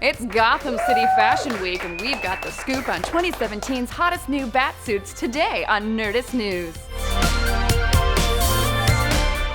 It's Gotham City Fashion Week, and we've got the scoop on 2017's hottest new Batsuits today on Nerdist News.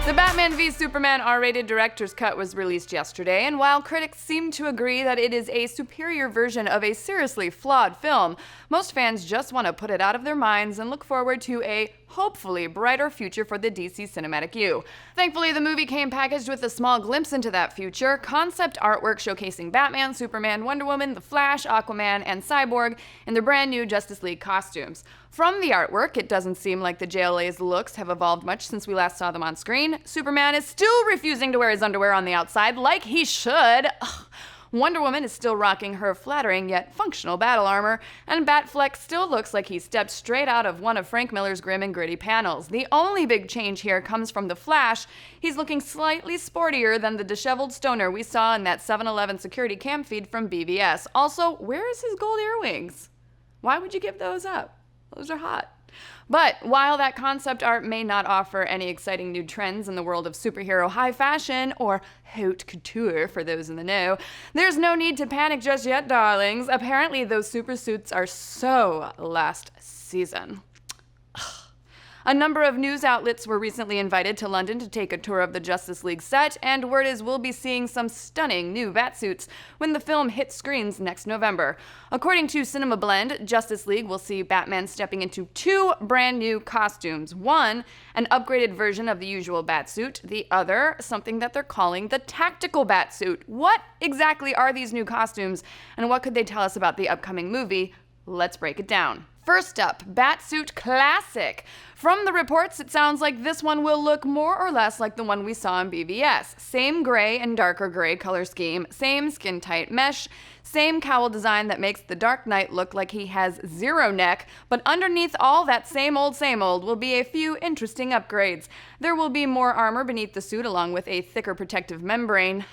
The Batman v Superman R-rated director's cut was released yesterday, and while critics seem to agree that it is a superior version of a seriously flawed film, most fans just want to put it out of their minds and look forward to a hopefully brighter future for the DC Cinematic U. Thankfully, the movie came packaged with a small glimpse into that future, concept artwork showcasing Batman, Superman, Wonder Woman, The Flash, Aquaman, and Cyborg in their brand new Justice League costumes. From the artwork, it doesn't seem like the JLA's looks have evolved much since we last saw them on screen. Superman is still refusing to wear his underwear on the outside, like he should. Ugh. Wonder Woman is still rocking her flattering yet functional battle armor, and Batfleck still looks like he stepped straight out of one of Frank Miller's grim and gritty panels. The only big change here comes from the Flash. He's looking slightly sportier than the disheveled stoner we saw in that 7-Eleven security cam feed from BVS. Also, where is his gold earrings? Why would you give those up? Those are hot. But while that concept art may not offer any exciting new trends in the world of superhero high fashion, or haute couture for those in the know, there's no need to panic just yet, darlings. Apparently those super suits are so last season. A number of news outlets were recently invited to London to take a tour of the Justice League set, and word is we'll be seeing some stunning new Batsuits when the film hits screens next November. According to Cinema Blend, Justice League will see Batman stepping into two brand new costumes. One, an upgraded version of the usual Batsuit. The other, something that they're calling the Tactical Batsuit. What exactly are these new costumes, and what could they tell us about the upcoming movie? Let's break it down. First up, Batsuit Classic. From the reports, it sounds like this one will look more or less like the one we saw in BVS. Same gray and darker gray color scheme, same skin-tight mesh, same cowl design that makes the Dark Knight look like he has zero neck, but underneath all that same old will be a few interesting upgrades. There will be more armor beneath the suit along with a thicker protective membrane.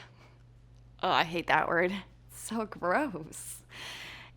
Oh, I hate that word. It's so gross.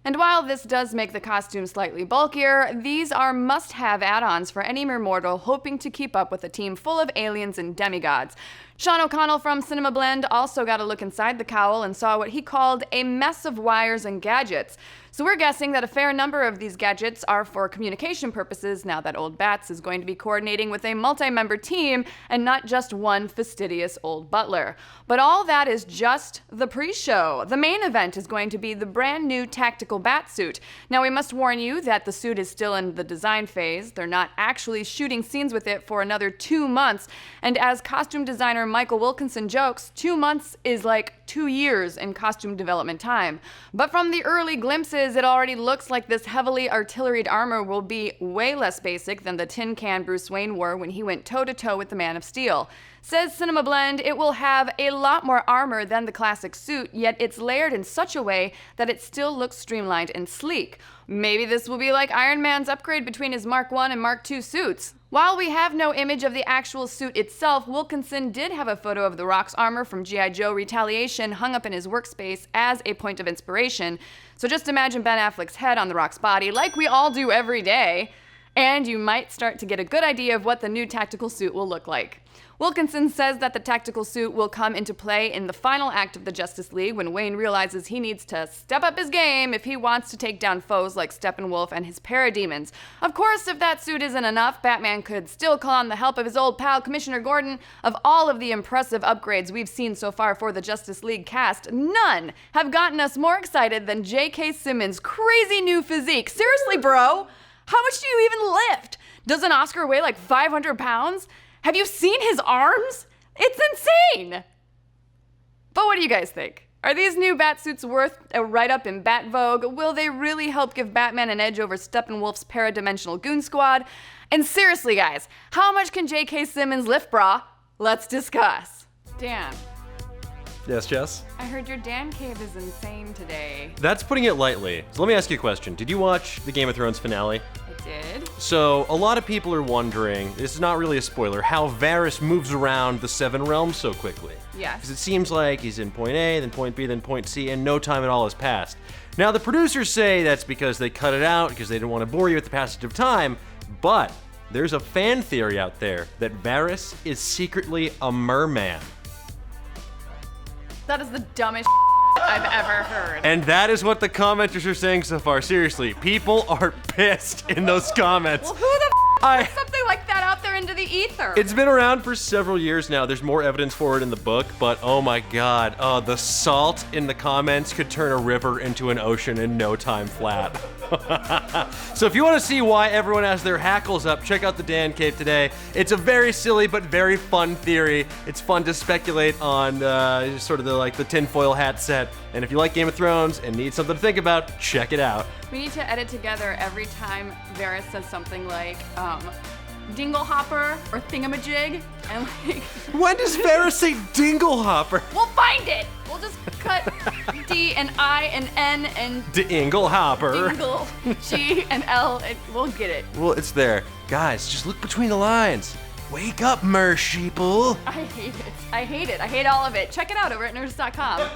And while this does make the costume slightly bulkier, these are must-have add-ons for any mere mortal hoping to keep up with a team full of aliens and demigods. Sean O'Connell from Cinema Blend also got a look inside the cowl and saw what he called a mess of wires and gadgets. So we're guessing that a fair number of these gadgets are for communication purposes now that old Bats is going to be coordinating with a multi-member team and not just one fastidious old butler. But all that is just the pre-show. The main event is going to be the brand new Tactical Batsuit. Now we must warn you that the suit is still in the design phase. They're not actually shooting scenes with it for another 2 months. And as costume designer Michael Wilkinson jokes, 2 months is like 2 years in costume development time. But from the early glimpses, it already looks like this heavily artilleried armor will be way less basic than the tin can Bruce Wayne wore when he went toe-to-toe with the Man of Steel. Says Cinema Blend, it will have a lot more armor than the classic suit, yet it's layered in such a way that it still looks streamlined and sleek. Maybe this will be like Iron Man's upgrade between his Mark I and Mark II suits. While we have no image of the actual suit itself, Wilkinson did have a photo of The Rock's armor from G.I. Joe Retaliation hung up in his workspace as a point of inspiration. So just imagine Ben Affleck's head on The Rock's body, like we all do every day, and you might start to get a good idea of what the new tactical suit will look like. Wilkinson says that the tactical suit will come into play in the final act of the Justice League when Wayne realizes he needs to step up his game if he wants to take down foes like Steppenwolf and his parademons. Of course, if that suit isn't enough, Batman could still call on the help of his old pal Commissioner Gordon. Of all of the impressive upgrades we've seen so far for the Justice League cast, none have gotten us more excited than J.K. Simmons' crazy new physique. Seriously, bro, how much do you even lift? Does an Oscar weigh like 500 pounds? Have you seen his arms? It's insane! But what do you guys think? Are these new Batsuits worth a write-up in Bat Vogue? Will they really help give Batman an edge over Steppenwolf's paradimensional goon squad? And seriously, guys, how much can J.K. Simmons lift, brah? Let's discuss. Dan. Yes, Jess? I heard your Dan cave is insane today. That's putting it lightly. So let me ask you a question. Did you watch the Game of Thrones finale? I did. So a lot of people are wondering, this is not really a spoiler, how Varys moves around the Seven Realms so quickly. Yes. Because it seems like he's in point A, then point B, then point C, and no time at all has passed. Now the producers say that's because they cut it out, because they didn't want to bore you with the passage of time, but there's a fan theory out there that Varys is secretly a merman. That is the dumbest I've ever heard. And that is what the commenters are saying so far. Seriously, people are pissed in those comments. Well, who the put something like that out there into the ether? It's been around for several years now. There's more evidence for it in the book, but oh my god, the salt in the comments could turn a river into an ocean in no time flat. So if you want to see why everyone has their hackles up, check out the Dan Cave today. It's a very silly but very fun theory. It's fun to speculate on sort of the tinfoil hat set. And if you like Game of Thrones and need something to think about, check it out. We need to edit together every time Varys says something like, dinglehopper or thingamajig, and like... When does Varys say dinglehopper? We'll find it! We'll just cut D and I and N and... Dinglehopper. Dingle, G and L, and we'll get it. Well, it's there. Guys, just look between the lines. Wake up, sheeple. I hate it. I hate it. I hate all of it. Check it out over at Nerdist.com.